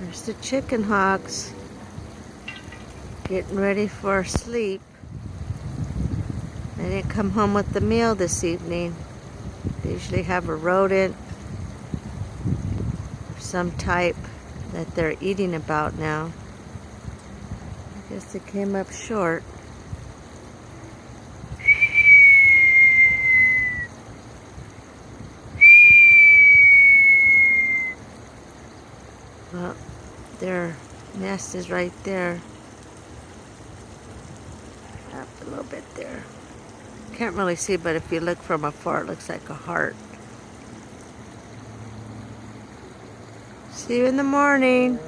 There's the chicken hawks getting ready for sleep. They didn't come home with the meal this evening. They usually have a rodent of some type that they're eating about now. I guess they came up short. Well, their nest is right there. Up a little bit there. Can't really see, but if you look from afar, it looks like a heart. See you in the morning.